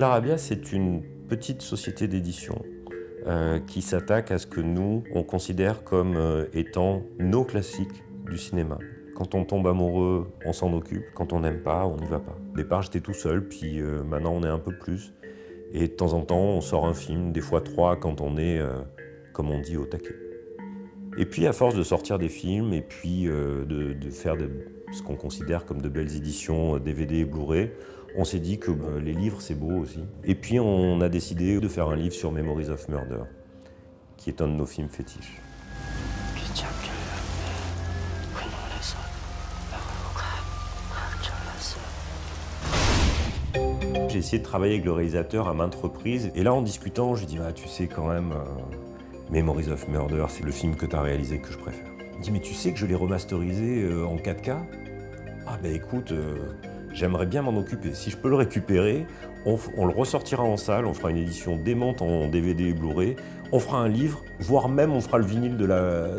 Larabia, c'est une petite société d'édition qui s'attaque à ce que nous, on considère comme étant nos classiques du cinéma. Quand on tombe amoureux, on s'en occupe. Quand on n'aime pas, on n'y va pas. Au départ, j'étais tout seul, puis maintenant, on est un peu plus. Et de temps en temps, on sort un film, des fois 3, quand on est, comme on dit, au taquet. Et puis, à force de sortir des films, et puis de faire ce qu'on considère comme de belles éditions DVD et Blu-ray, on s'est dit que les livres, c'est beau aussi. Et puis, on a décidé de faire un livre sur Memories of Murder, qui est un de nos films fétiches. J'ai essayé de travailler avec le réalisateur à maintes reprises, et là, en discutant, je lui ai dit « tu sais quand même, Memories of Murder, c'est le film que tu as réalisé que je préfère. » Il me dit « mais tu sais que je l'ai remasterisé en 4K ?» Ah ben écoute, j'aimerais bien m'en occuper. Si je peux le récupérer, on le ressortira en salle, on fera une édition démente en DVD et Blu-ray, on fera un livre, voire même on fera le vinyle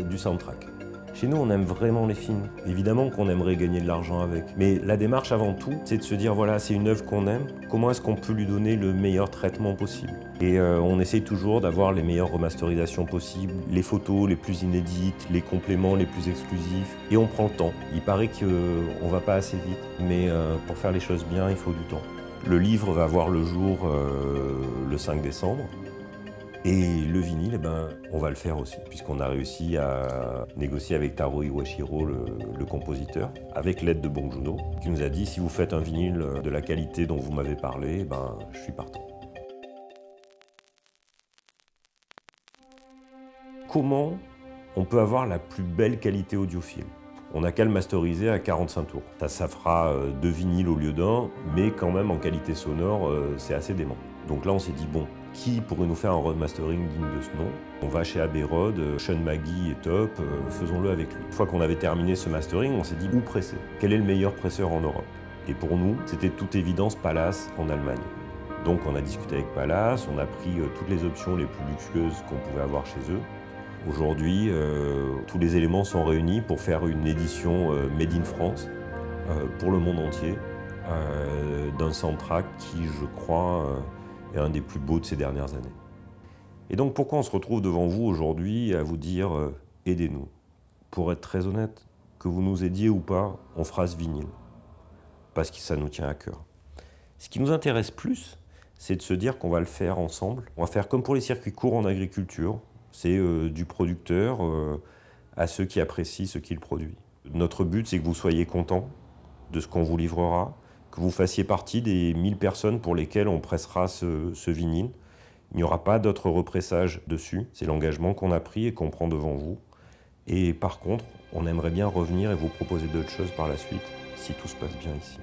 du soundtrack. Chez nous, on aime vraiment les films. Évidemment qu'on aimerait gagner de l'argent avec. Mais la démarche avant tout, c'est de se dire, voilà, c'est une œuvre qu'on aime, comment est-ce qu'on peut lui donner le meilleur traitement possible? Et on essaye toujours d'avoir les meilleures remasterisations possibles, les photos les plus inédites, les compléments les plus exclusifs. Et on prend le temps. Il paraît qu'on va pas assez vite, mais pour faire les choses bien, il faut du temps. Le livre va voir le jour le 5 décembre. Et le vinyle, on va le faire aussi, puisqu'on a réussi à négocier avec Taro Iwashiro, le compositeur, avec l'aide de Bong Joon-ho, qui nous a dit « si vous faites un vinyle de la qualité dont vous m'avez parlé, je suis partant ». Comment on peut avoir la plus belle qualité audiophile? On n'a qu'à le masteriser à 45 tours. Ça fera 2 vinyles au lieu d'un, mais quand même en qualité sonore, c'est assez dément. Donc là, on s'est dit, bon, qui pourrait nous faire un remastering digne de ce nom? On va chez Abbey Road, Sean Maggie est top, faisons-le avec lui. Une fois qu'on avait terminé ce mastering, on s'est dit, où presser? Quel est le meilleur presseur en Europe? Et pour nous, c'était de toute évidence Palace en Allemagne. Donc on a discuté avec Palace, on a pris toutes les options les plus luxueuses qu'on pouvait avoir chez eux. Aujourd'hui, tous les éléments sont réunis pour faire une édition Made in France pour le monde entier, d'un soundtrack qui, je crois, est un des plus beaux de ces dernières années. Et donc pourquoi on se retrouve devant vous aujourd'hui à vous dire « aidez-nous ». Pour être très honnête, que vous nous aidiez ou pas, on fera ce vinyle, parce que ça nous tient à cœur. Ce qui nous intéresse plus, c'est de se dire qu'on va le faire ensemble. On va faire comme pour les circuits courts en agriculture, c'est du producteur à ceux qui apprécient ce qu'il produit. Notre but, c'est que vous soyez contents de ce qu'on vous livrera, que vous fassiez partie des 1000 personnes pour lesquelles on pressera ce vinyle. Il n'y aura pas d'autre repressage dessus. C'est l'engagement qu'on a pris et qu'on prend devant vous. Et par contre, on aimerait bien revenir et vous proposer d'autres choses par la suite, si tout se passe bien ici.